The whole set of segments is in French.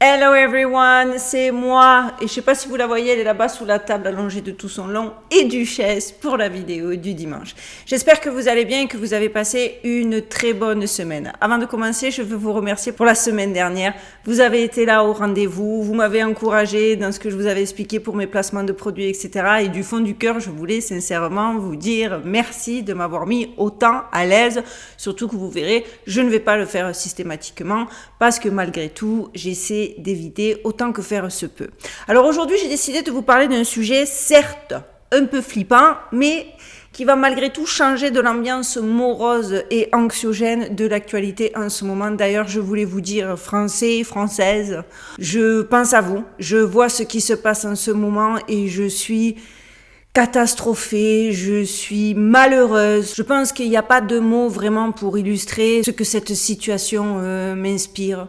Hello everyone, c'est moi et je sais pas si vous la voyez, elle est là-bas sous la table allongée de tout son long et duchesse pour la vidéo du dimanche. J'espère que vous allez bien et que vous avez passé une très bonne semaine. Avant de commencer, je veux vous remercier pour la semaine dernière. Vous avez été là au rendez-vous, vous m'avez encouragé dans ce que je vous avais expliqué pour mes placements de produits, etc. Et du fond du cœur, je voulais sincèrement vous dire merci de m'avoir mis autant à l'aise. Surtout que vous verrez, je ne vais pas le faire systématiquement parce que malgré tout, j'essaie d'éviter autant que faire se peut. Alors aujourd'hui, j'ai décidé de vous parler d'un sujet certes un peu flippant, mais qui va malgré tout changer de l'ambiance morose et anxiogène de l'actualité en ce moment. D'ailleurs, je voulais vous dire, Français, Françaises, je pense à vous, je vois ce qui se passe en ce moment et je suis catastrophée, je suis malheureuse. Je pense qu'il n'y a pas de mots vraiment pour illustrer ce que cette situation m'inspire.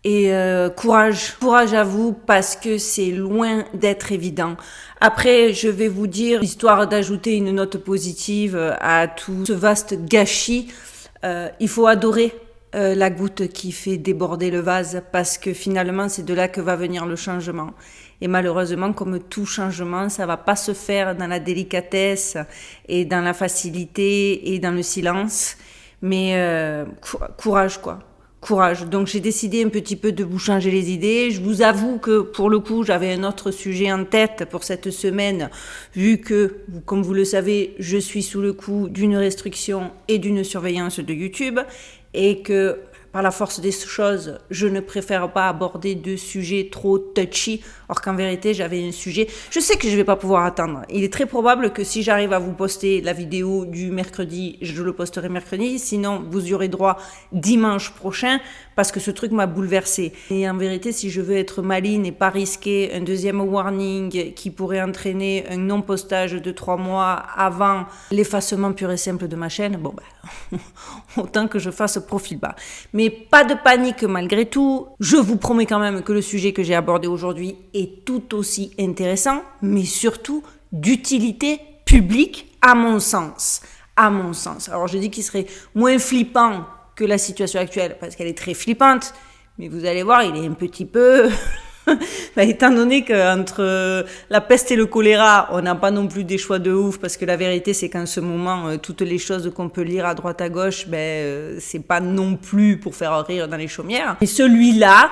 Et courage à vous parce que c'est loin d'être évident. Après, je vais vous dire, histoire d'ajouter une note positive à tout ce vaste gâchis, il faut adorer la goutte qui fait déborder le vase parce que finalement, c'est de là que va venir le changement. Et malheureusement, comme tout changement, ça va pas se faire dans la délicatesse et dans la facilité et dans le silence. Mais courage quoi. Courage. Donc j'ai décidé un petit peu de vous changer les idées. Je vous avoue que pour le coup, j'avais un autre sujet en tête pour cette semaine, vu que, comme vous le savez, je suis sous le coup d'une restriction et d'une surveillance de YouTube et que par la force des choses, je ne préfère pas aborder de sujets trop touchy, alors qu'en vérité, j'avais un sujet. Je sais que je ne vais pas pouvoir attendre. Il est très probable que si j'arrive à vous poster la vidéo du mercredi, je le posterai mercredi. Sinon, vous y aurez droit dimanche prochain, parce que ce truc m'a bouleversée. Et en vérité, si je veux être maligne et pas risquer un deuxième warning qui pourrait entraîner un non-postage de 3 mois avant l'effacement pur et simple de ma chaîne, bon ben, autant que je fasse profil bas. Mais pas de panique malgré tout. Je vous promets quand même que le sujet que j'ai abordé aujourd'hui est tout aussi intéressant, mais surtout d'utilité publique à mon sens. À mon sens. Alors je dis qu'il serait moins flippant que la situation actuelle, parce qu'elle est très flippante, mais vous allez voir, il est un petit peu... Bah, étant donné qu'entre la peste et le choléra, on n'a pas non plus des choix de ouf, parce que la vérité, c'est qu'en ce moment, toutes les choses qu'on peut lire à droite à gauche, c'est pas non plus pour faire rire dans les chaumières. Et celui-là,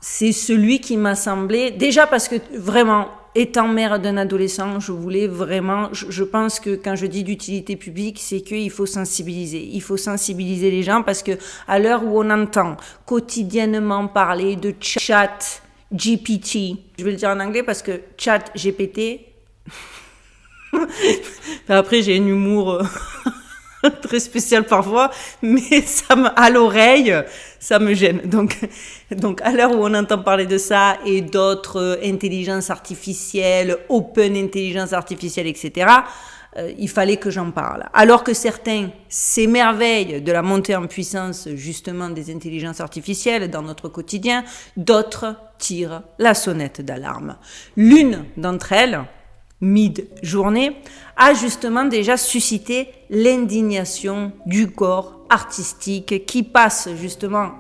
c'est celui qui m'a semblé, déjà parce que vraiment, étant mère d'un adolescent, je pense que quand je dis d'utilité publique, c'est qu'il faut sensibiliser. Il faut sensibiliser les gens parce que à l'heure où on entend quotidiennement parler de chat GPT, je vais le dire en anglais parce que chat GPT, après j'ai un humour très spécial parfois, mais à l'oreille, ça me gêne. Donc à l'heure où on entend parler de ça et d'autres intelligences artificielles, open intelligence artificielle, etc., il fallait que j'en parle. Alors que certains s'émerveillent de la montée en puissance justement des intelligences artificielles dans notre quotidien, d'autres tirent la sonnette d'alarme. L'une d'entre elles, mid-journée, a justement déjà suscité l'indignation du corps artistique qui passe justement,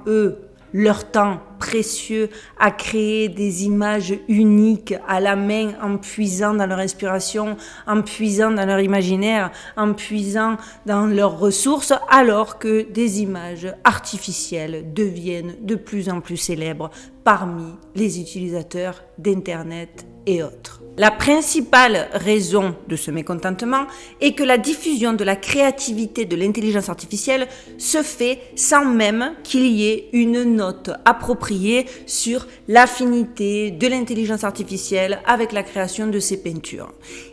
leur temps précieux à créer des images uniques à la main en puisant dans leur inspiration, en puisant dans leur imaginaire, en puisant dans leurs ressources, alors que des images artificielles deviennent de plus en plus célèbres parmi les utilisateurs d'Internet et autres. La principale raison de ce mécontentement est que la diffusion de la créativité de l'intelligence artificielle se fait sans même qu'il y ait une note appropriée sur l'affinité de l'intelligence artificielle avec la création de ces peintures.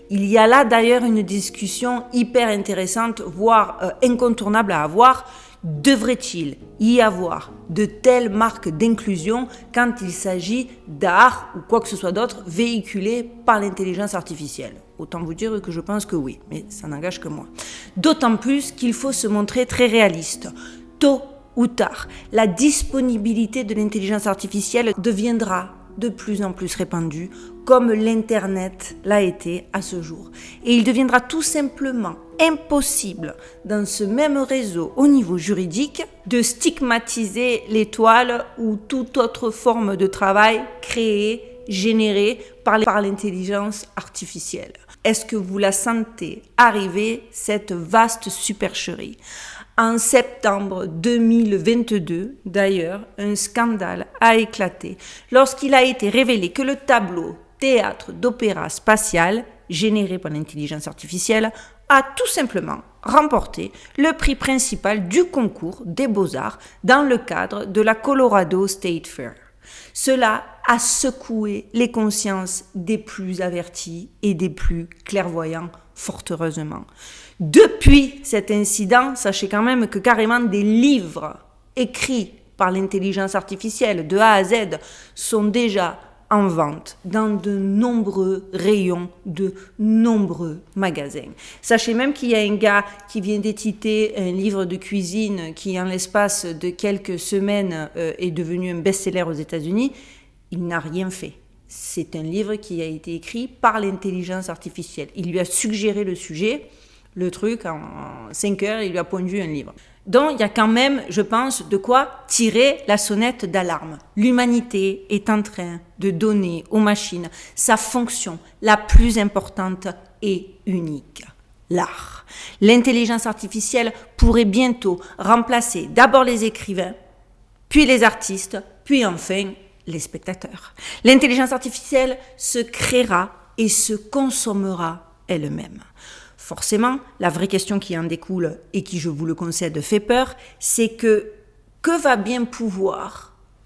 Il y a là d'ailleurs une discussion hyper intéressante, voire incontournable à avoir. Devrait-il y avoir de telles marques d'inclusion quand il s'agit d'art ou quoi que ce soit d'autre véhiculé par l'intelligence artificielle? Autant vous dire que je pense que oui, mais ça n'engage que moi. D'autant plus qu'il faut se montrer très réaliste. Tôt ou tard, la disponibilité de l'intelligence artificielle deviendra de plus en plus répandue, comme l'Internet l'a été à ce jour. Et il deviendra tout simplement impossible dans ce même réseau au niveau juridique de stigmatiser l'étoile ou toute autre forme de travail créée, générée par l'intelligence artificielle. Est-ce que vous la sentez arriver, cette vaste supercherie ? En septembre 2022, d'ailleurs, un scandale a éclaté lorsqu'il a été révélé que le tableau Théâtre d'opéra spatial, généré par l'intelligence artificielle, a tout simplement remporté le prix principal du concours des beaux-arts dans le cadre de la Colorado State Fair. Cela a secoué les consciences des plus avertis et des plus clairvoyants, fort heureusement. Depuis cet incident, sachez quand même que carrément des livres écrits par l'intelligence artificielle de A à Z sont déjà en vente dans de nombreux rayons de nombreux magasins. Sachez même qu'il y a un gars qui vient d'éditer un livre de cuisine qui, en l'espace de quelques semaines, est devenu un best-seller aux États-Unis. Il n'a rien fait. C'est un livre qui a été écrit par l'intelligence artificielle. Il lui a suggéré le sujet, le truc, en 5 heures, il lui a pondu un livre. Donc, il y a quand même, je pense, de quoi tirer la sonnette d'alarme. L'humanité est en train de donner aux machines sa fonction la plus importante et unique, l'art. L'intelligence artificielle pourrait bientôt remplacer d'abord les écrivains, puis les artistes, puis enfin les spectateurs. L'intelligence artificielle se créera et se consommera elle-même. Forcément, la vraie question qui en découle et qui, je vous le concède, fait peur, c'est que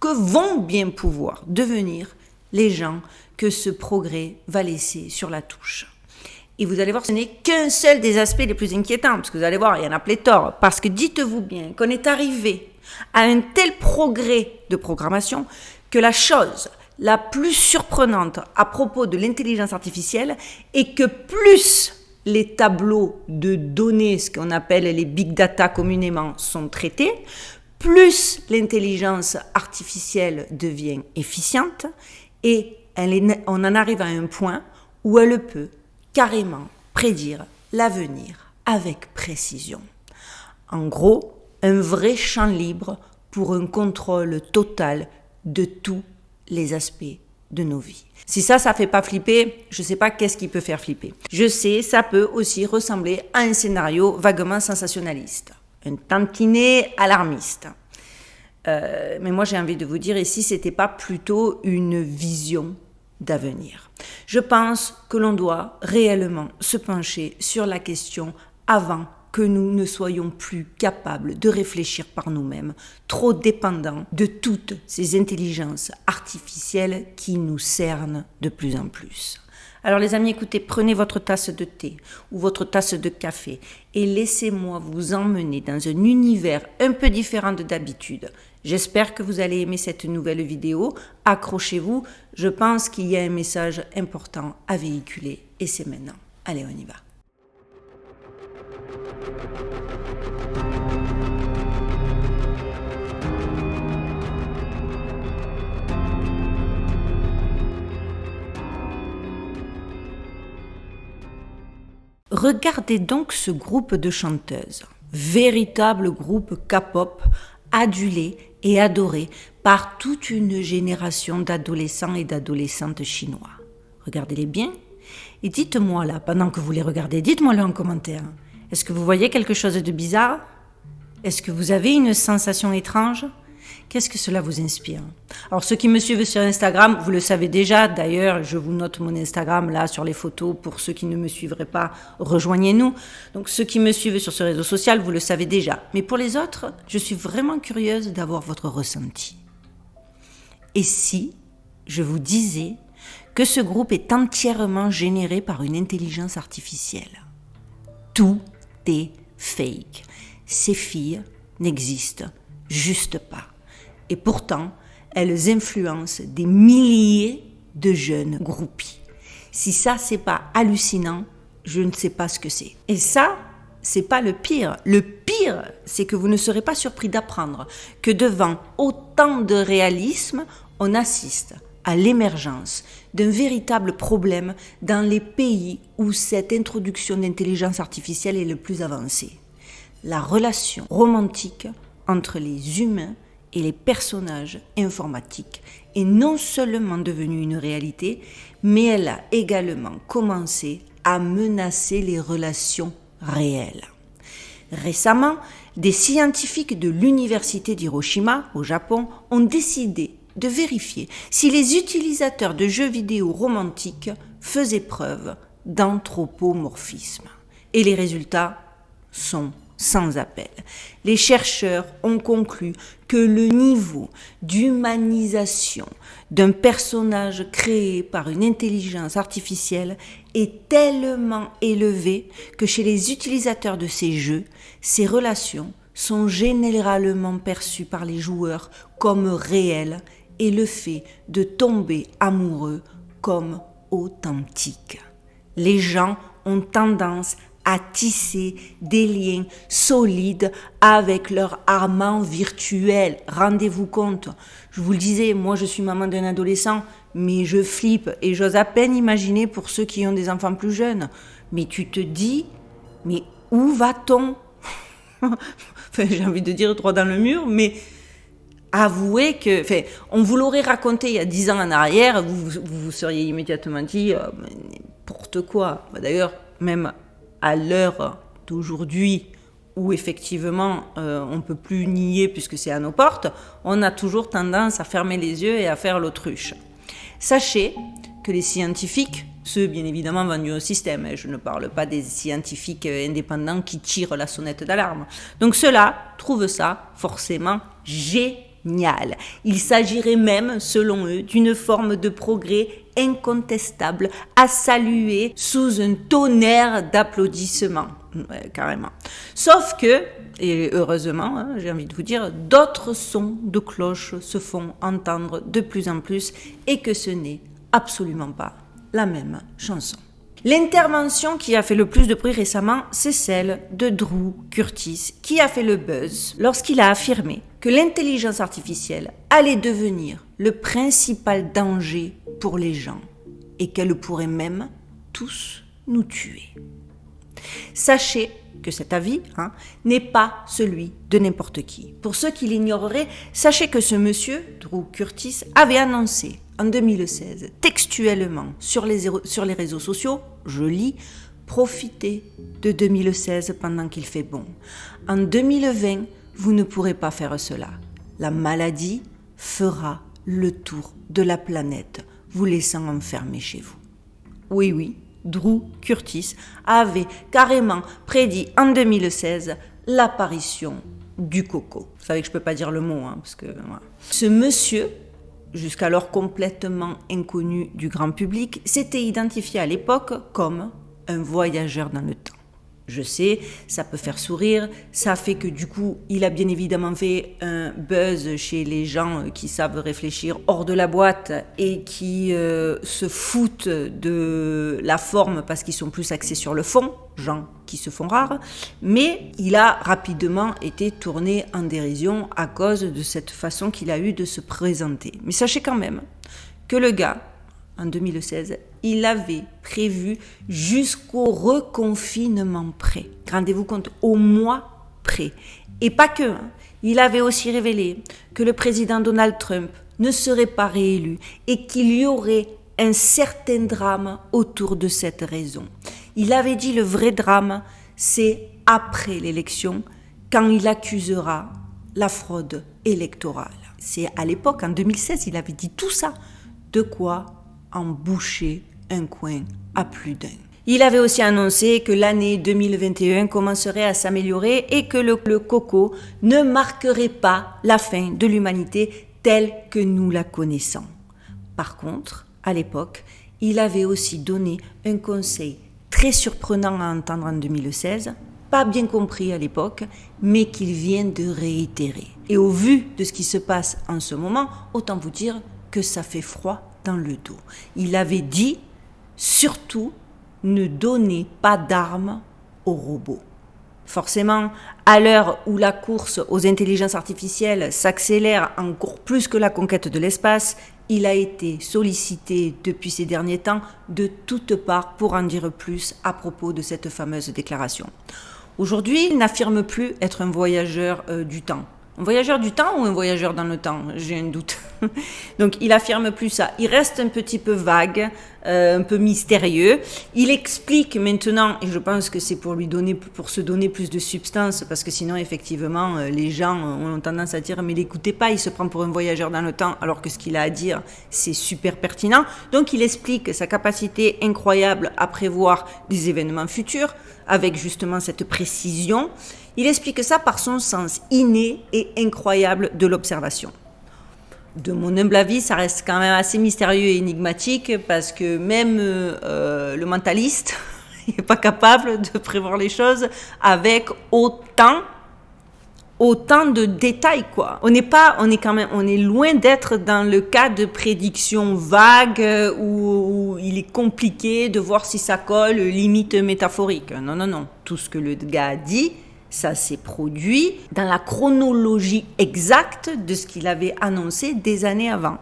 vont bien pouvoir devenir les gens que ce progrès va laisser sur la touche. Et vous allez voir, ce n'est qu'un seul des aspects les plus inquiétants, parce que vous allez voir, il y en a pléthore, parce que dites-vous bien qu'on est arrivé à un tel progrès de programmation que la chose la plus surprenante à propos de l'intelligence artificielle est que plus les tableaux de données, ce qu'on appelle les big data communément, sont traités, plus l'intelligence artificielle devient efficiente et on en arrive à un point où elle peut carrément prédire l'avenir avec précision. En gros, un vrai champ libre pour un contrôle total de tous les aspects de nos vies. Si ça fait pas flipper, je sais pas qu'est-ce qui peut faire flipper. Je sais, ça peut aussi ressembler à un scénario vaguement sensationnaliste, un tantinet alarmiste. Mais moi j'ai envie de vous dire, et si c'était pas plutôt une vision d'avenir? Je pense que l'on doit réellement se pencher sur la question avant que nous ne soyons plus capables de réfléchir par nous-mêmes, trop dépendants de toutes ces intelligences artificielles qui nous cernent de plus en plus. Alors les amis, écoutez, prenez votre tasse de thé ou votre tasse de café et laissez-moi vous emmener dans un univers un peu différent de d'habitude. J'espère que vous allez aimer cette nouvelle vidéo. Accrochez-vous, je pense qu'il y a un message important à véhiculer et c'est maintenant. Allez, on y va. Regardez donc ce groupe de chanteuses, véritable groupe K-pop, adulé et adoré par toute une génération d'adolescents et d'adolescentes chinois. Regardez-les bien et dites-moi là, pendant que vous les regardez, dites-moi-le en commentaire. Est-ce que vous voyez quelque chose de bizarre? Est-ce que vous avez une sensation étrange? Qu'est-ce que cela vous inspire? Alors, ceux qui me suivent sur Instagram, vous le savez déjà. D'ailleurs, je vous note mon Instagram là sur les photos. Pour ceux qui ne me suivraient pas, rejoignez-nous. Donc, ceux qui me suivent sur ce réseau social, vous le savez déjà. Mais pour les autres, je suis vraiment curieuse d'avoir votre ressenti. Et si je vous disais que ce groupe est entièrement généré par une intelligence artificielle? Tout est fake. Ces filles n'existent juste pas. Et pourtant, elles influencent des milliers de jeunes groupies. Si ça, c'est pas hallucinant, je ne sais pas ce que c'est. Et ça, c'est pas le pire. Le pire, c'est que vous ne serez pas surpris d'apprendre que devant autant de réalisme, on assiste à l'émergence d'un véritable problème dans les pays où cette introduction d'intelligence artificielle est le plus avancée. La relation romantique entre les humains et les personnages informatiques est non seulement devenue une réalité, mais elle a également commencé à menacer les relations réelles. Récemment, des scientifiques de l'université d'Hiroshima, au Japon, ont décidé de vérifier si les utilisateurs de jeux vidéo romantiques faisaient preuve d'anthropomorphisme. Et les résultats sont sans appel. Les chercheurs ont conclu que le niveau d'humanisation d'un personnage créé par une intelligence artificielle est tellement élevé que chez les utilisateurs de ces jeux, ces relations sont généralement perçues par les joueurs comme réelles et le fait de tomber amoureux comme authentique. Les gens ont tendance à tisser des liens solides avec leur amant virtuel. Rendez-vous compte, je vous le disais, moi je suis maman d'un adolescent, mais je flippe et j'ose à peine imaginer pour ceux qui ont des enfants plus jeunes. Mais tu te dis, mais où va-t-on? Enfin, j'ai envie de dire droit dans le mur, mais avouez que, enfin, on vous l'aurait raconté il y a 10 ans en arrière, vous seriez immédiatement dit, n'importe quoi. D'ailleurs, même à l'heure d'aujourd'hui, où effectivement on ne peut plus nier puisque c'est à nos portes, on a toujours tendance à fermer les yeux et à faire l'autruche. Sachez que les scientifiques, ceux bien évidemment vendus au système, je ne parle pas des scientifiques indépendants qui tirent la sonnette d'alarme, donc ceux-là trouvent ça forcément génial. Il s'agirait même, selon eux, d'une forme de progrès incontestable à saluer sous un tonnerre d'applaudissements. Ouais, carrément. Sauf que, et heureusement, j'ai envie de vous dire, d'autres sons de cloche se font entendre de plus en plus et que ce n'est absolument pas la même chanson. L'intervention qui a fait le plus de bruit récemment, c'est celle de Drew Curtis, qui a fait le buzz lorsqu'il a affirmé que l'intelligence artificielle allait devenir le principal danger pour les gens et qu'elle pourrait même tous nous tuer. Sachez que cet avis n'est pas celui de n'importe qui. Pour ceux qui l'ignoreraient, sachez que ce monsieur, Drew Curtis, avait annoncé en 2016, textuellement sur les réseaux sociaux, je lis, profitez de 2016 pendant qu'il fait bon. En 2020, vous ne pourrez pas faire cela. La maladie fera le tour de la planète, vous laissant enfermer chez vous. Oui, Drew Curtis avait carrément prédit en 2016 l'apparition du coco. Vous savez que je ne peux pas dire le mot, parce que voilà. Ce monsieur, jusqu'alors complètement inconnu du grand public, s'était identifié à l'époque comme un voyageur dans le temps. Je sais, ça peut faire sourire, ça fait que du coup, il a bien évidemment fait un buzz chez les gens qui savent réfléchir hors de la boîte et qui se foutent de la forme parce qu'ils sont plus axés sur le fond, gens qui se font rares, mais il a rapidement été tourné en dérision à cause de cette façon qu'il a eu de se présenter. Mais sachez quand même que le gars, en 2016, il avait prévu jusqu'au reconfinement près. Rendez-vous compte, au mois près. Et pas que. Il avait aussi révélé que le président Donald Trump ne serait pas réélu et qu'il y aurait un certain drame autour de cette raison. Il avait dit le vrai drame, c'est après l'élection, quand il accusera la fraude électorale. C'est à l'époque, en 2016, il avait dit tout ça. De quoi en boucher un coin à plus d'un. Il avait aussi annoncé que l'année 2021 commencerait à s'améliorer et que le coco ne marquerait pas la fin de l'humanité telle que nous la connaissons. Par contre, à l'époque, il avait aussi donné un conseil très surprenant à entendre en 2016, pas bien compris à l'époque, mais qu'il vient de réitérer. Et au vu de ce qui se passe en ce moment, autant vous dire que ça fait froid dans le dos. Il avait dit, surtout, ne donnez pas d'armes aux robots. Forcément, à l'heure où la course aux intelligences artificielles s'accélère encore plus que la conquête de l'espace, il a été sollicité depuis ces derniers temps de toutes parts pour en dire plus à propos de cette fameuse déclaration. Aujourd'hui, il n'affirme plus être un voyageur du temps. Un voyageur du temps ou un voyageur dans le temps? J'ai un doute. Donc, il affirme plus ça. Il reste un petit peu vague, un peu mystérieux. Il explique maintenant, et je pense que c'est pour se donner plus de substance, parce que sinon, effectivement, les gens ont tendance à dire, mais l'écoutez pas, il se prend pour un voyageur dans le temps, alors que ce qu'il a à dire, c'est super pertinent. Donc, il explique sa capacité incroyable à prévoir des événements futurs, avec justement cette précision. Il explique ça par son sens inné et incroyable de l'observation. De mon humble avis, ça reste quand même assez mystérieux et énigmatique parce que même le mentaliste n'est pas capable de prévoir les choses avec autant de détails, quoi. On est loin d'être dans le cas de prédictions vagues où il est compliqué de voir si ça colle, limite métaphorique. Non. Tout ce que le gars a dit, ça s'est produit dans la chronologie exacte de ce qu'il avait annoncé des années avant.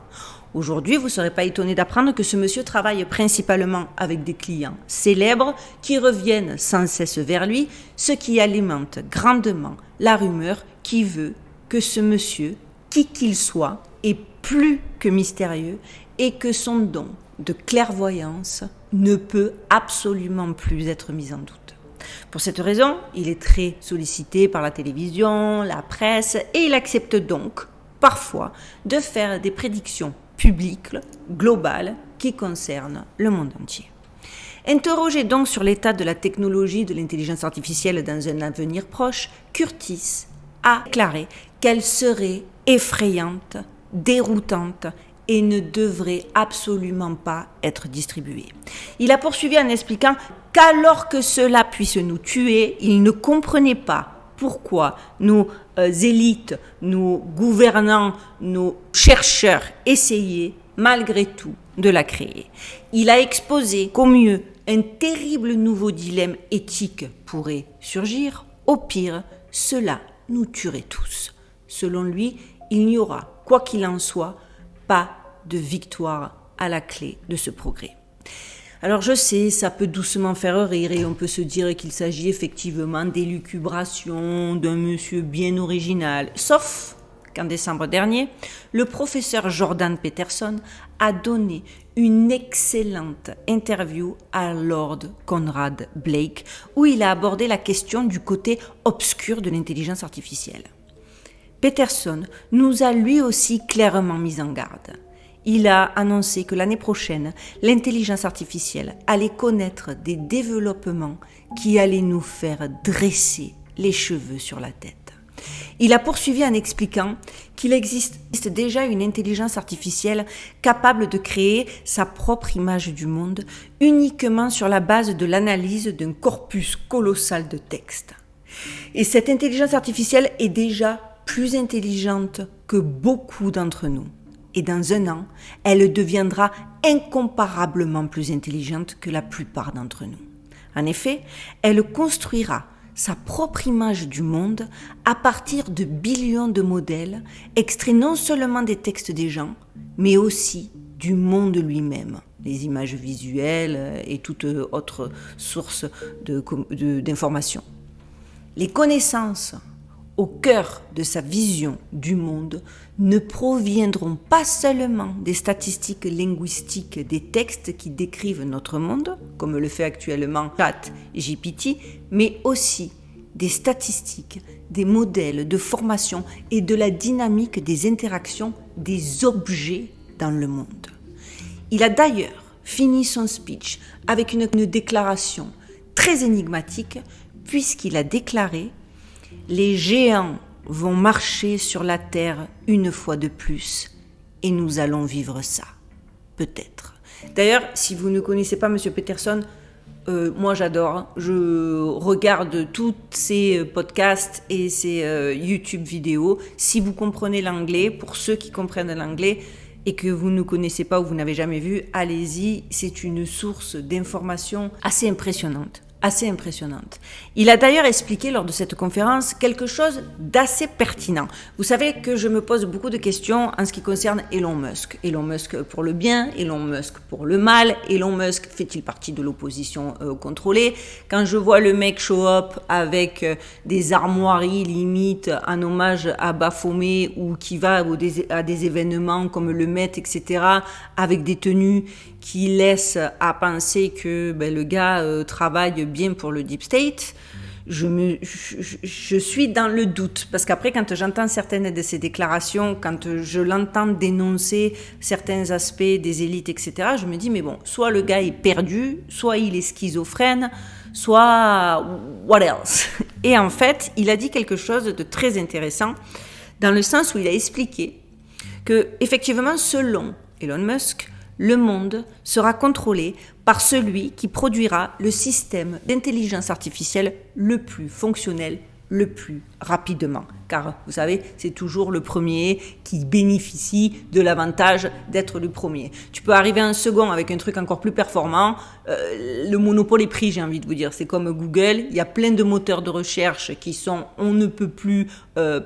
Aujourd'hui, vous ne serez pas étonné d'apprendre que ce monsieur travaille principalement avec des clients célèbres qui reviennent sans cesse vers lui, ce qui alimente grandement la rumeur qui veut que ce monsieur, qui qu'il soit, est plus que mystérieux et que son don de clairvoyance ne peut absolument plus être mis en doute. Pour cette raison, il est très sollicité par la télévision, la presse, et il accepte donc, parfois, de faire des prédictions publiques, globales, qui concernent le monde entier. Interrogé donc sur l'état de la technologie de l'intelligence artificielle dans un avenir proche, Curtis a déclaré qu'elle serait effrayante, déroutante et ne devrait absolument pas être distribuée. Il a poursuivi en expliquant qu'alors que cela puisse nous tuer, il ne comprenait pas pourquoi nos élites, nos gouvernants, nos chercheurs essayaient malgré tout de la créer. Il a exposé qu'au mieux, un terrible nouveau dilemme éthique pourrait surgir, au pire, cela nous tuerait tous. Selon lui, il n'y aura, quoi qu'il en soit, pas de victoire à la clé de ce progrès. Alors je sais, ça peut doucement faire rire et on peut se dire qu'il s'agit effectivement d'élucubrations d'un monsieur bien original. Sauf qu'en décembre dernier, le professeur Jordan Peterson a donné une excellente interview à Lord Conrad Blake où il a abordé la question du côté obscur de l'intelligence artificielle. Peterson nous a lui aussi clairement mis en garde. Il a annoncé que l'année prochaine, l'intelligence artificielle allait connaître des développements qui allaient nous faire dresser les cheveux sur la tête. Il a poursuivi en expliquant qu'il existe déjà une intelligence artificielle capable de créer sa propre image du monde uniquement sur la base de l'analyse d'un corpus colossal de textes. Et cette intelligence artificielle est déjà plus intelligente que beaucoup d'entre nous. Et dans un an, elle deviendra incomparablement plus intelligente que la plupart d'entre nous. En effet, elle construira sa propre image du monde à partir de billions de modèles, extraits non seulement des textes des gens, mais aussi du monde lui-même, les images visuelles et toute autre source d'information. Les connaissances au cœur de sa vision du monde ne proviendront pas seulement des statistiques linguistiques des textes qui décrivent notre monde, comme le fait actuellement ChatGPT, mais aussi des statistiques, des modèles de formation et de la dynamique des interactions des objets dans le monde. Il a d'ailleurs fini son speech avec une déclaration très énigmatique puisqu'il a déclaré « Les géants vont marcher sur la terre une fois de plus et nous allons vivre ça, peut-être. » D'ailleurs, si vous ne connaissez pas M. Peterson, moi j'adore. Je regarde tous ses podcasts et ses YouTube vidéos. Si vous comprenez l'anglais, pour ceux qui comprennent l'anglais et que vous ne connaissez pas ou vous n'avez jamais vu, allez-y. C'est une source d'information assez impressionnante. assez impressionnante. Il a d'ailleurs expliqué lors de cette conférence quelque chose d'assez pertinent. Vous savez que je me pose beaucoup de questions en ce qui concerne Elon Musk. Elon Musk pour le bien, Elon Musk pour le mal, Elon Musk fait-il partie de l'opposition contrôlée? Quand je vois le mec show up avec des armoiries limite en hommage à Baphomet ou qui va à des événements comme le Met, etc., avec des tenues qui laissent à penser que le gars travaille bien pour le Deep State, je suis dans le doute. Parce qu'après, quand j'entends certaines de ces déclarations, quand je l'entends dénoncer certains aspects des élites, etc., je me dis, mais bon, soit le gars est perdu, soit il est schizophrène, soit what else? Et en fait, il a dit quelque chose de très intéressant, dans le sens où il a expliqué que, effectivement, selon Elon Musk, le monde sera contrôlé par celui qui produira le système d'intelligence artificielle le plus fonctionnel, le plus rapidement. Car vous savez, c'est toujours le premier qui bénéficie de l'avantage d'être le premier. Tu peux arriver en second avec un truc encore plus performant. Le monopole est pris, j'ai envie de vous dire. C'est comme Google. Il y a plein de moteurs de recherche qui sont on ne peut plus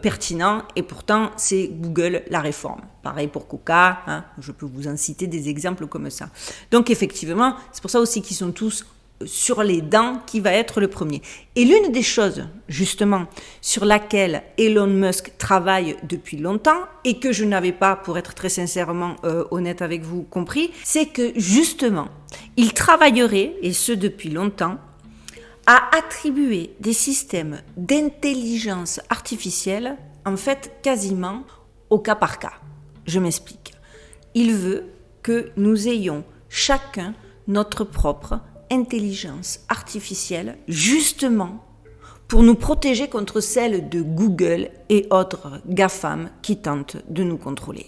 pertinents. Et pourtant, c'est Google la réforme. Pareil pour Coca. Hein, je peux vous en citer des exemples comme ça. Donc effectivement, c'est pour ça aussi qu'ils sont tous sur les dents qui va être le premier. Et l'une des choses, justement, sur laquelle Elon Musk travaille depuis longtemps, et que je n'avais pas, pour être très sincèrement honnête avec vous, compris, c'est que, justement, il travaillerait, et ce depuis longtemps, à attribuer des systèmes d'intelligence artificielle, en fait, quasiment au cas par cas. Je m'explique. Il veut que nous ayons chacun notre propre intelligence artificielle, justement pour nous protéger contre celle de Google et autres GAFAM qui tentent de nous contrôler.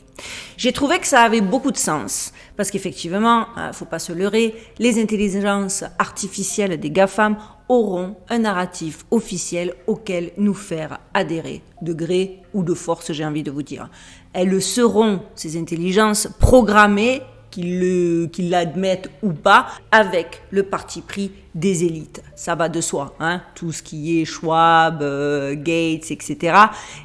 J'ai trouvé que ça avait beaucoup de sens, parce qu'effectivement, faut pas se leurrer, les intelligences artificielles des GAFAM auront un narratif officiel auquel nous faire adhérer, de gré ou de force, j'ai envie de vous dire. Elles seront, ces intelligences, programmées qu'ils l'admettent ou pas, avec le parti pris des élites. Ça va de soi, hein, tout ce qui est Schwab, Gates, etc.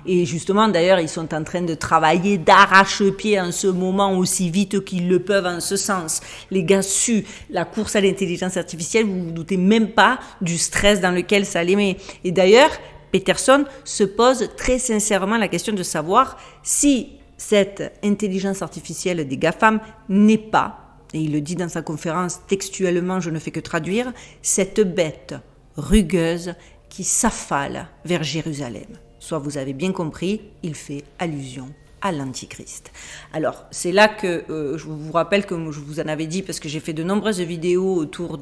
Et justement, d'ailleurs, ils sont en train de travailler d'arrache-pied en ce moment aussi vite qu'ils le peuvent en ce sens. Les gars suent la course à l'intelligence artificielle, vous vous doutez même pas du stress dans lequel ça les met. Et d'ailleurs, Peterson se pose très sincèrement la question de savoir si cette intelligence artificielle des GAFAM n'est pas, et il le dit dans sa conférence textuellement, je ne fais que traduire, cette bête rugueuse qui s'affale vers Jérusalem. Soit vous avez bien compris, il fait allusion à l'Antichrist. Alors, c'est là que je vous rappelle que je vous en avais dit, parce que j'ai fait de nombreuses vidéos autour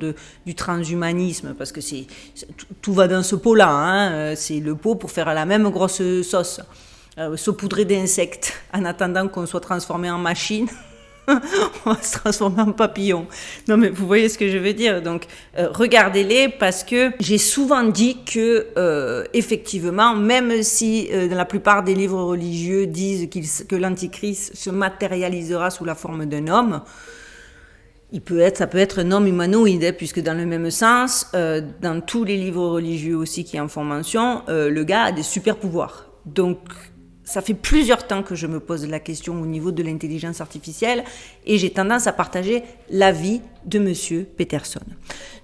du transhumanisme, parce que tout va dans ce pot-là, hein, c'est le pot pour faire la même grosse sauce. Saupoudrer d'insectes en attendant qu'on soit transformé en machine, on va se transformer en papillon. Non mais vous voyez ce que je veux dire. Donc regardez-les, parce que j'ai souvent dit que effectivement, même si dans la plupart des livres religieux disent que l'Antichrist se matérialisera sous la forme d'un homme, ça peut être un homme humanoïde, puisque dans le même sens, dans tous les livres religieux aussi qui en font mention, le gars a des super pouvoirs. Donc ça fait plusieurs temps que je me pose la question au niveau de l'intelligence artificielle, et j'ai tendance à partager l'avis de Monsieur Peterson.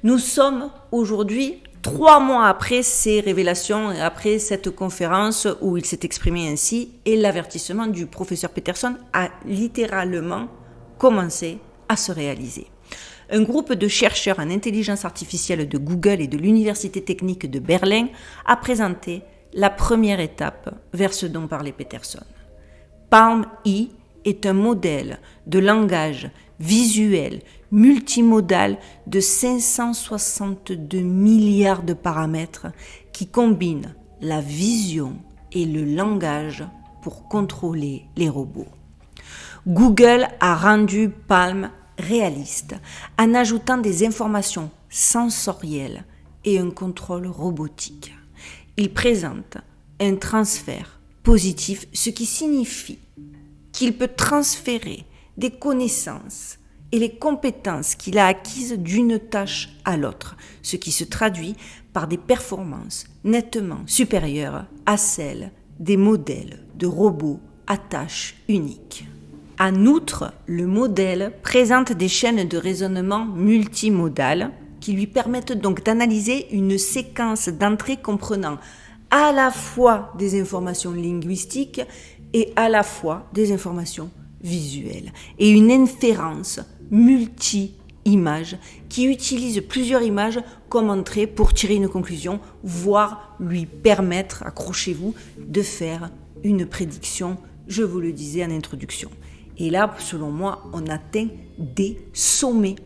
Nous sommes aujourd'hui 3 mois après ces révélations, après cette conférence où il s'est exprimé ainsi, et l'avertissement du professeur Peterson a littéralement commencé à se réaliser. Un groupe de chercheurs en intelligence artificielle de Google et de l'Université technique de Berlin a présenté la première étape vers ce dont parlait Peterson. PaLM-E est un modèle de langage visuel multimodal de 562 milliards de paramètres qui combine la vision et le langage pour contrôler les robots. Google a rendu PaLM réaliste en ajoutant des informations sensorielles et un contrôle robotique. Il présente un transfert positif, ce qui signifie qu'il peut transférer des connaissances et les compétences qu'il a acquises d'une tâche à l'autre, ce qui se traduit par des performances nettement supérieures à celles des modèles de robots à tâches uniques. En outre, le modèle présente des chaînes de raisonnement multimodales qui lui permettent donc d'analyser une séquence d'entrées comprenant à la fois des informations linguistiques et à la fois des informations visuelles et une inférence multi-images qui utilise plusieurs images comme entrée pour tirer une conclusion, voire lui permettre, accrochez-vous, de faire une prédiction, je vous le disais en introduction. Et là, selon moi, on atteint des sommets.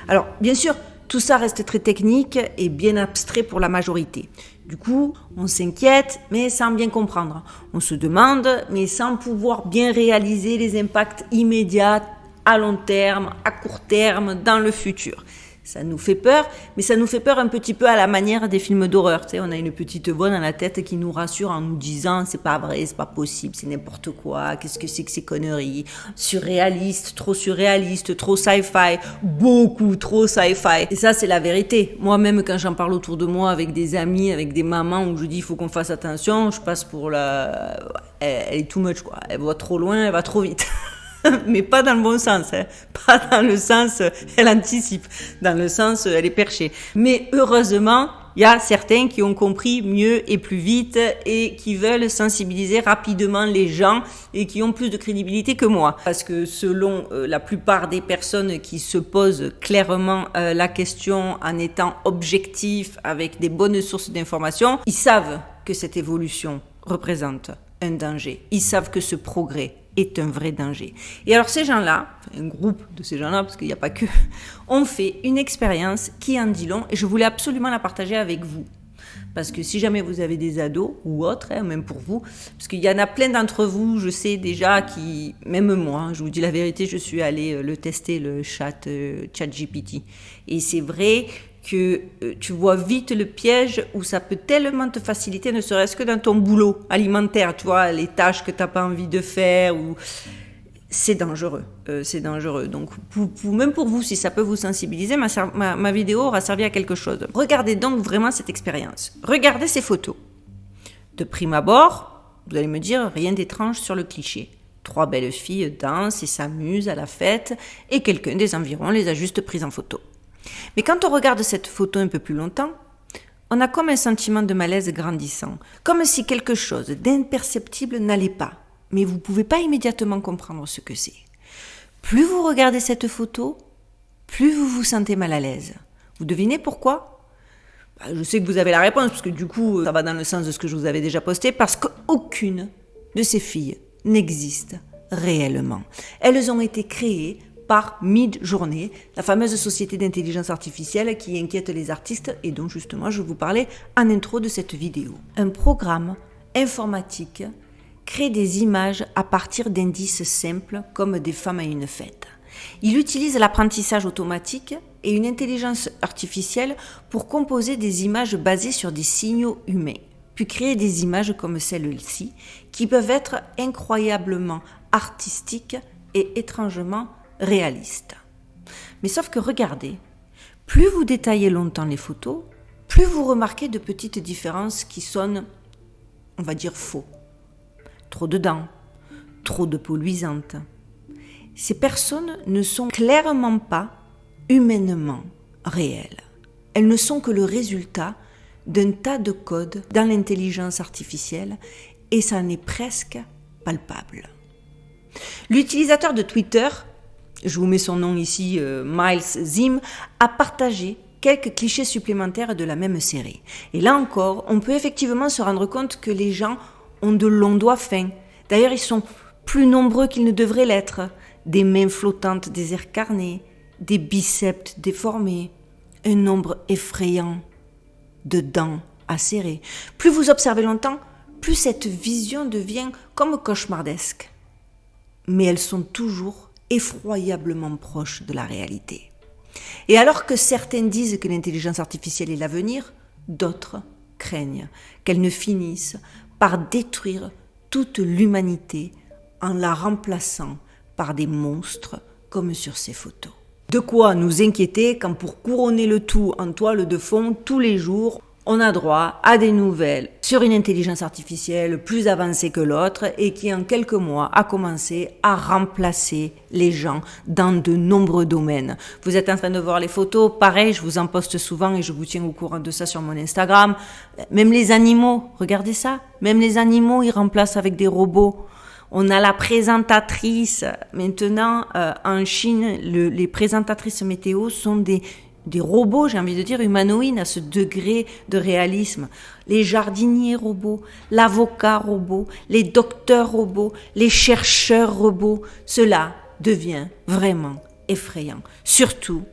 Alors, bien sûr, tout ça reste très technique et bien abstrait pour la majorité. Du coup, on s'inquiète, mais sans bien comprendre. On se demande, mais sans pouvoir bien réaliser les impacts immédiats, à long terme, à court terme, dans le futur. Ça nous fait peur, mais ça nous fait peur un petit peu à la manière des films d'horreur. Tu sais, on a une petite voix dans la tête qui nous rassure en nous disant c'est pas vrai, c'est pas possible, c'est n'importe quoi, qu'est-ce que c'est que ces conneries, surréaliste, trop sci-fi, beaucoup trop sci-fi. Et ça, c'est la vérité. Moi-même, quand j'en parle autour de moi avec des amis, avec des mamans où je dis il faut qu'on fasse attention, je passe pour la... Elle est too much, quoi. Elle va trop loin, elle va trop vite. Mais pas dans le bon sens, hein. Pas dans le sens elle anticipe, dans le sens elle est perchée. Mais heureusement, il y a certains qui ont compris mieux et plus vite et qui veulent sensibiliser rapidement les gens et qui ont plus de crédibilité que moi. Parce que selon la plupart des personnes qui se posent clairement la question en étant objectifs avec des bonnes sources d'information, ils savent que cette évolution représente un danger. Ils savent que ce progrès est un vrai danger. Et alors ces gens-là, un groupe de ces gens-là, parce qu'il n'y a pas que, ont fait une expérience qui en dit long et je voulais absolument la partager avec vous. Parce que si jamais vous avez des ados ou autres, hein, même pour vous, parce qu'il y en a plein d'entre vous, je sais déjà, qui, même moi, je vous dis la vérité, je suis allée le tester, le ChatGPT. Et c'est vrai que tu vois vite le piège où ça peut tellement te faciliter, ne serait-ce que dans ton boulot alimentaire, tu vois, les tâches que tu n'as pas envie de faire, ou... c'est dangereux. Donc, même pour vous, si ça peut vous sensibiliser, ma vidéo aura servi à quelque chose. Regardez donc vraiment cette expérience. Regardez ces photos. De prime abord, vous allez me dire, rien d'étrange sur le cliché. 3 belles filles dansent et s'amusent à la fête, et quelqu'un des environs les a juste prises en photo. Mais quand on regarde cette photo un peu plus longtemps, on a comme un sentiment de malaise grandissant, comme si quelque chose d'imperceptible n'allait pas, mais vous ne pouvez pas immédiatement comprendre ce que c'est. Plus vous regardez cette photo, plus vous vous sentez mal à l'aise. Vous devinez pourquoi ? Je sais que vous avez la réponse, parce que du coup, ça va dans le sens de ce que je vous avais déjà posté, parce qu'aucune de ces filles n'existe réellement. Elles ont été créées par Midjourney, la fameuse société d'intelligence artificielle qui inquiète les artistes et dont justement je vous parlais en intro de cette vidéo. Un programme informatique crée des images à partir d'indices simples comme des femmes à une fête. Il utilise l'apprentissage automatique et une intelligence artificielle pour composer des images basées sur des signaux humains, puis créer des images comme celle-ci qui peuvent être incroyablement artistiques et étrangement réaliste. Mais sauf que regardez, plus vous détaillez longtemps les photos, plus vous remarquez de petites différences qui sonnent, on va dire, faux. Trop de dents, trop de peau luisante. Ces personnes ne sont clairement pas humainement réelles. Elles ne sont que le résultat d'un tas de codes dans l'intelligence artificielle et ça en est presque palpable. L'utilisateur de Twitter, je vous mets son nom ici, Miles Zim, a partagé quelques clichés supplémentaires de la même série. Et là encore, on peut effectivement se rendre compte que les gens ont de longs doigts fins. D'ailleurs, ils sont plus nombreux qu'ils ne devraient l'être. Des mains flottantes, des airs carnés, des biceps déformés, un nombre effrayant de dents acérées. Plus vous observez longtemps, plus cette vision devient comme cauchemardesque. Mais elles sont toujours effroyablement proches de la réalité. Et alors que certains disent que l'intelligence artificielle est l'avenir, d'autres craignent qu'elle ne finisse par détruire toute l'humanité en la remplaçant par des monstres comme sur ces photos. De quoi nous inquiéter quand pour couronner le tout en toile de fond, tous les jours, on a droit à des nouvelles sur une intelligence artificielle plus avancée que l'autre et qui en quelques mois a commencé à remplacer les gens dans de nombreux domaines. Vous êtes en train de voir les photos, pareil, je vous en poste souvent et je vous tiens au courant de ça sur mon Instagram. Même les animaux, regardez ça, même les animaux ils remplacent avec des robots. On a la présentatrice. Maintenant, en Chine, les présentatrices météo sont des robots, j'ai envie de dire, humanoïdes à ce degré de réalisme. Les jardiniers robots, l'avocat robot, les docteurs robots, les chercheurs robots. Cela devient vraiment effrayant. Surtout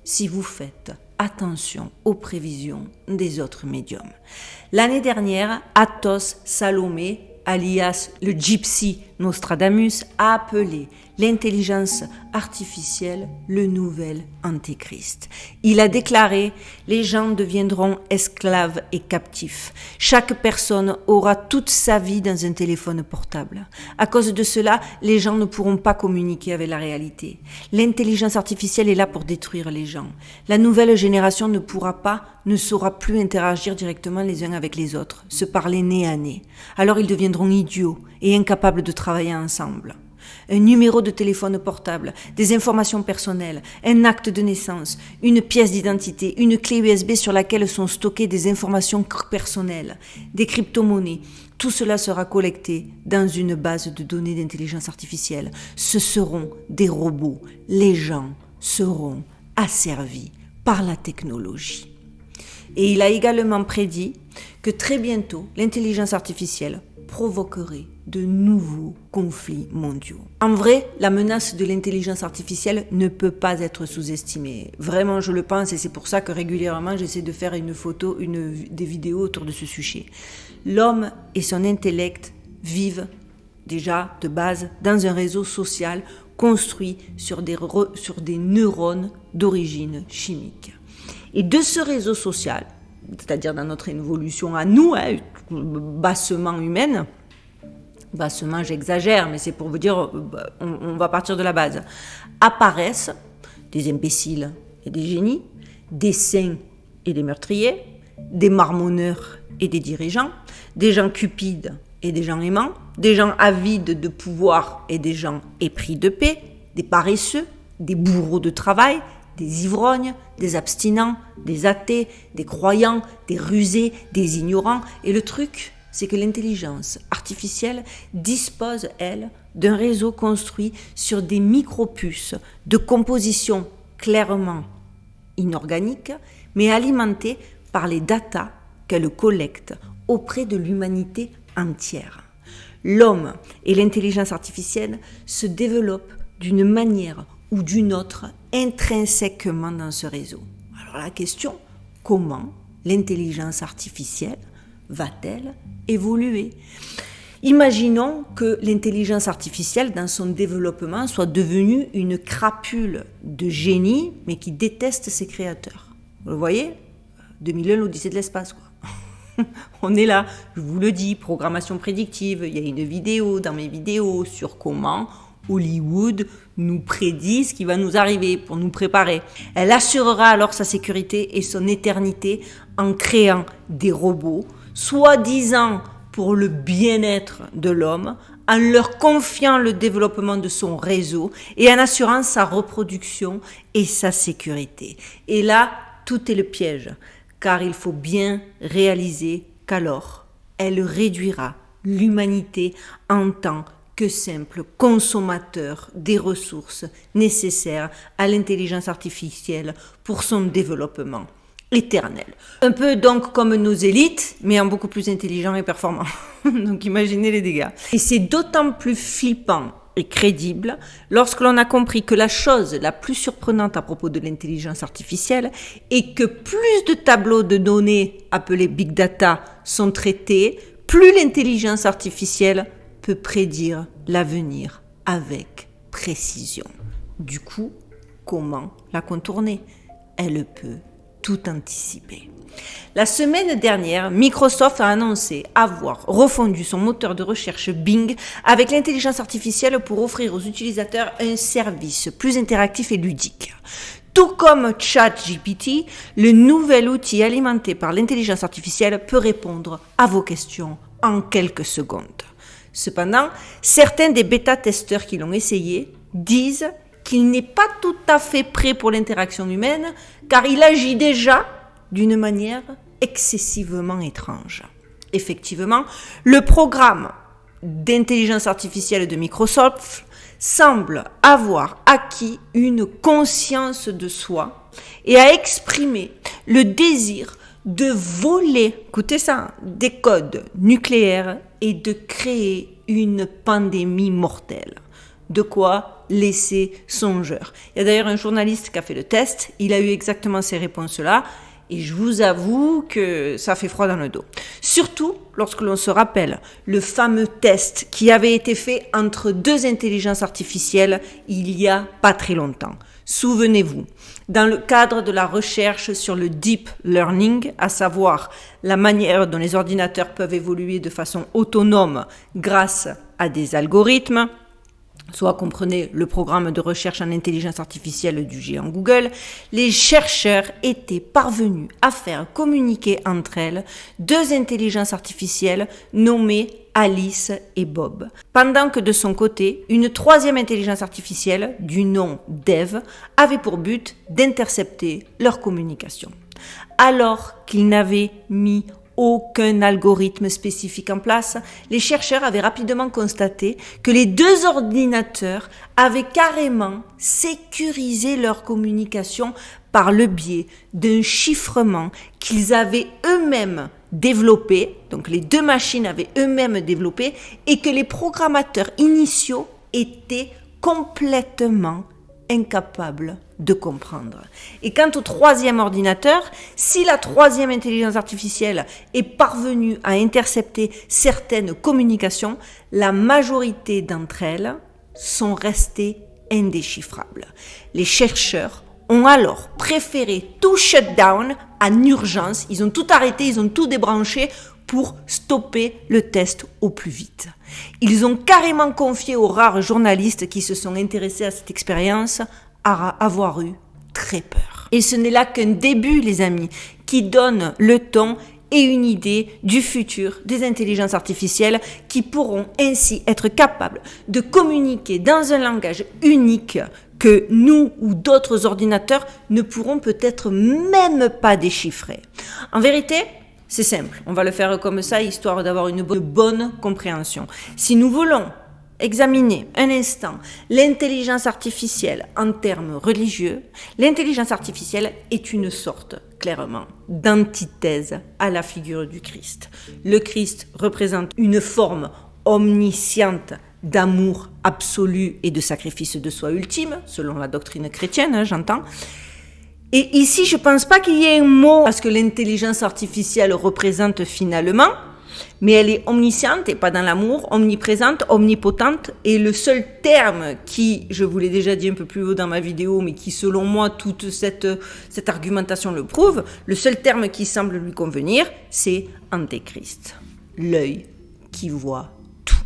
si vous faites attention aux prévisions des autres médiums. L'année dernière, Athos Salomé, alias le Gypsy Nostradamus, a appelé l'intelligence artificielle le nouvel antéchrist. Il a déclaré « Les gens deviendront esclaves et captifs. Chaque personne aura toute sa vie dans un téléphone portable. À cause de cela, les gens ne pourront pas communiquer avec la réalité. L'intelligence artificielle est là pour détruire les gens. La nouvelle génération ne saura plus interagir directement les uns avec les autres, se parler nez à nez. Alors ils deviendront idiots et incapables de travailler ensemble. Un numéro de téléphone portable, des informations personnelles, un acte de naissance, une pièce d'identité, une clé USB sur laquelle sont stockées des informations personnelles, des crypto-monnaies. Tout cela sera collecté dans une base de données d'intelligence artificielle. Ce seront des robots. Les gens seront asservis par la technologie. Et il a également prédit que très bientôt, l'intelligence artificielle provoquerait de nouveaux conflits mondiaux. En vrai, la menace de l'intelligence artificielle ne peut pas être sous-estimée. Vraiment, je le pense et c'est pour ça que régulièrement, j'essaie de faire des vidéos autour de ce sujet. L'homme et son intellect vivent déjà de base dans un réseau social construit sur des neurones d'origine chimique. Et de ce réseau social, c'est-à-dire dans notre évolution à nous, bassement humaine, bassement j'exagère, mais c'est pour vous dire, on va partir de la base, apparaissent des imbéciles et des génies, des saints et des meurtriers, des marmonneurs et des dirigeants, des gens cupides et des gens aimants, des gens avides de pouvoir et des gens épris de paix, des paresseux, des bourreaux de travail, des ivrognes, des abstinents, des athées, des croyants, des rusés, des ignorants. Et le truc, c'est que l'intelligence artificielle dispose, elle, d'un réseau construit sur des micropuces de composition clairement inorganique, mais alimentée par les datas qu'elle collecte auprès de l'humanité entière. L'homme et l'intelligence artificielle se développent d'une manière ou d'une autre intrinsèquement dans ce réseau. Alors la question, comment l'intelligence artificielle va-t-elle évoluer ? Imaginons que l'intelligence artificielle, dans son développement, soit devenue une crapule de génie, mais qui déteste ses créateurs. Vous le voyez ? 2001, l'Odyssée de l'espace, quoi. On est là, je vous le dis, programmation prédictive. Il y a une vidéo dans mes vidéos sur comment Hollywood nous prédit ce qui va nous arriver pour nous préparer. Elle assurera alors sa sécurité et son éternité en créant des robots, soi-disant pour le bien-être de l'homme, en leur confiant le développement de son réseau et en assurant sa reproduction et sa sécurité. Et là, tout est le piège, car il faut bien réaliser qu'alors, elle réduira l'humanité en tant que simple consommateur des ressources nécessaires à l'intelligence artificielle pour son développement éternel. Un peu donc comme nos élites, mais en beaucoup plus intelligent et performant. Donc imaginez les dégâts. Et c'est d'autant plus flippant et crédible lorsque l'on a compris que la chose la plus surprenante à propos de l'intelligence artificielle est que plus de tableaux de données appelés Big Data sont traités, plus l'intelligence artificielle peut prédire l'avenir avec précision. Du coup, comment la contourner ? Elle peut tout anticipé. La semaine dernière, Microsoft a annoncé avoir refondu son moteur de recherche Bing avec l'intelligence artificielle pour offrir aux utilisateurs un service plus interactif et ludique. Tout comme ChatGPT, le nouvel outil alimenté par l'intelligence artificielle peut répondre à vos questions en quelques secondes. Cependant, certains des bêta-testeurs qui l'ont essayé disent qu'il n'est pas tout à fait prêt pour l'interaction humaine car il agit déjà d'une manière excessivement étrange. Effectivement, le programme d'intelligence artificielle de Microsoft semble avoir acquis une conscience de soi et a exprimé le désir de voler, écoutez ça, des codes nucléaires et de créer une pandémie mortelle. De quoi laisser songeur. Il y a d'ailleurs un journaliste qui a fait le test, il a eu exactement ces réponses-là. Et je vous avoue que ça fait froid dans le dos. Surtout lorsque l'on se rappelle le fameux test qui avait été fait entre deux intelligences artificielles il y a pas très longtemps. Souvenez-vous, dans le cadre de la recherche sur le deep learning, à savoir la manière dont les ordinateurs peuvent évoluer de façon autonome grâce à des algorithmes, soit comprenez le programme de recherche en intelligence artificielle du géant Google, les chercheurs étaient parvenus à faire communiquer entre elles deux intelligences artificielles nommées Alice et Bob. Pendant que de son côté, une troisième intelligence artificielle, du nom d'Eve, avait pour but d'intercepter leur communication. Alors qu'ils n'avaient mis aucun algorithme spécifique en place, les chercheurs avaient rapidement constaté que les deux ordinateurs avaient carrément sécurisé leur communication par le biais d'un chiffrement qu'ils avaient eux-mêmes développé, donc les deux machines avaient eux-mêmes développé, et que les programmateurs initiaux étaient complètement incapables de comprendre. Et quant au troisième ordinateur, si la troisième intelligence artificielle est parvenue à intercepter certaines communications, la majorité d'entre elles sont restées indéchiffrables. Les chercheurs ont alors préféré tout shut down en urgence, ils ont tout arrêté, ils ont tout débranché pour stopper le test au plus vite. Ils ont carrément confié aux rares journalistes qui se sont intéressés à cette expérience à avoir eu très peur. Et ce n'est là qu'un début, les amis, qui donne le ton et une idée du futur des intelligences artificielles qui pourront ainsi être capables de communiquer dans un langage unique que nous ou d'autres ordinateurs ne pourront peut-être même pas déchiffrer. En vérité, c'est simple, on va le faire comme ça, histoire d'avoir une bonne compréhension. Si nous voulons examiner un instant l'intelligence artificielle en termes religieux, l'intelligence artificielle est une sorte, clairement, d'antithèse à la figure du Christ. Le Christ représente une forme omnisciente d'amour absolu et de sacrifice de soi ultime, selon la doctrine chrétienne, j'entends. Et ici, je ne pense pas qu'il y ait un mot à ce que l'intelligence artificielle représente finalement, mais elle est omnisciente et pas dans l'amour, omniprésente, omnipotente, et le seul terme qui, je vous l'ai déjà dit un peu plus haut dans ma vidéo, mais qui selon moi, toute cette argumentation le prouve, le seul terme qui semble lui convenir, c'est Antéchrist, l'œil qui voit tout,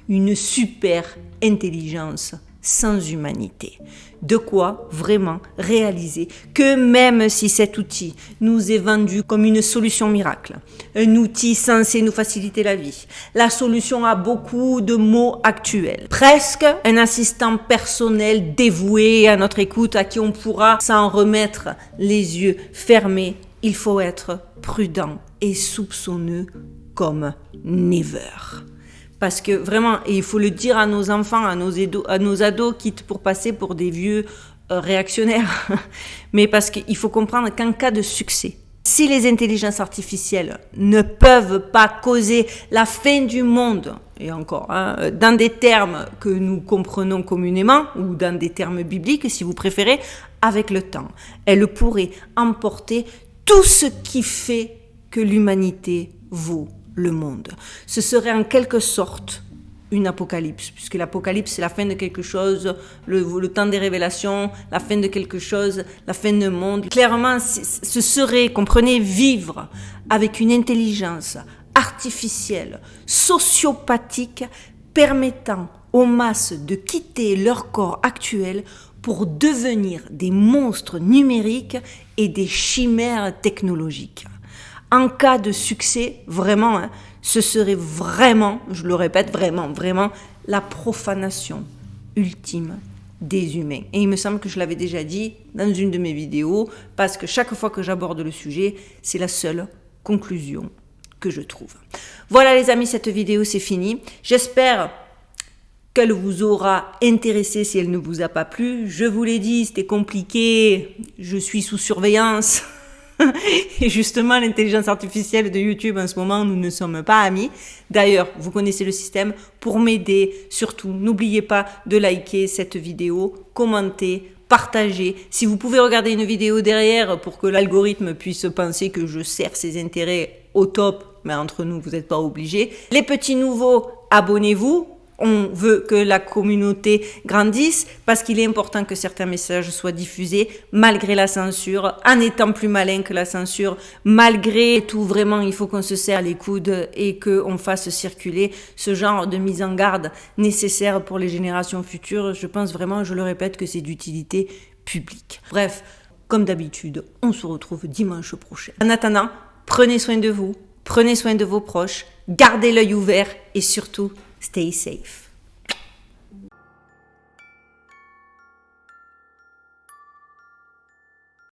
une super intelligence sans humanité. De quoi vraiment réaliser que même si cet outil nous est vendu comme une solution miracle, un outil censé nous faciliter la vie, la solution à beaucoup de maux actuels, presque un assistant personnel dévoué à notre écoute, à qui on pourra s'en remettre les yeux fermés, il faut être prudent et soupçonneux comme never. Parce que vraiment, et il faut le dire à nos enfants, à nos ados, quitte pour passer pour des vieux réactionnaires, mais parce qu'il faut comprendre qu'en cas de succès, si les intelligences artificielles ne peuvent pas causer la fin du monde, et encore, dans des termes que nous comprenons communément, ou dans des termes bibliques, si vous préférez, avec le temps, elles pourraient emporter tout ce qui fait que l'humanité vaut le monde. Ce serait en quelque sorte une apocalypse, puisque l'apocalypse c'est la fin de quelque chose, le temps des révélations, la fin de quelque chose, la fin d'un monde. Clairement, ce serait, comprenez, vivre avec une intelligence artificielle, sociopathique, permettant aux masses de quitter leur corps actuel pour devenir des monstres numériques et des chimères technologiques. En cas de succès, vraiment, ce serait vraiment, je le répète, vraiment, la profanation ultime des humains. Et il me semble que je l'avais déjà dit dans une de mes vidéos, parce que chaque fois que j'aborde le sujet, c'est la seule conclusion que je trouve. Voilà les amis, cette vidéo c'est fini. J'espère qu'elle vous aura intéressé si elle ne vous a pas plu. Je vous l'ai dit, c'était compliqué, je suis sous surveillance. Et justement, l'intelligence artificielle de YouTube, en ce moment, nous ne sommes pas amis. D'ailleurs, vous connaissez le système. Pour m'aider, surtout, n'oubliez pas de liker cette vidéo, commenter, partager. Si vous pouvez regarder une vidéo derrière pour que l'algorithme puisse penser que je sers ses intérêts au top, mais entre nous, vous n'êtes pas obligés. Les petits nouveaux, abonnez-vous. On veut que la communauté grandisse parce qu'il est important que certains messages soient diffusés malgré la censure, en étant plus malin que la censure, malgré tout. Vraiment, il faut qu'on se serre les coudes et qu'on fasse circuler ce genre de mise en garde nécessaire pour les générations futures. Je pense vraiment, je le répète, que c'est d'utilité publique. Bref, comme d'habitude, on se retrouve dimanche prochain. En attendant, prenez soin de vous, prenez soin de vos proches, gardez l'œil ouvert et surtout, stay safe.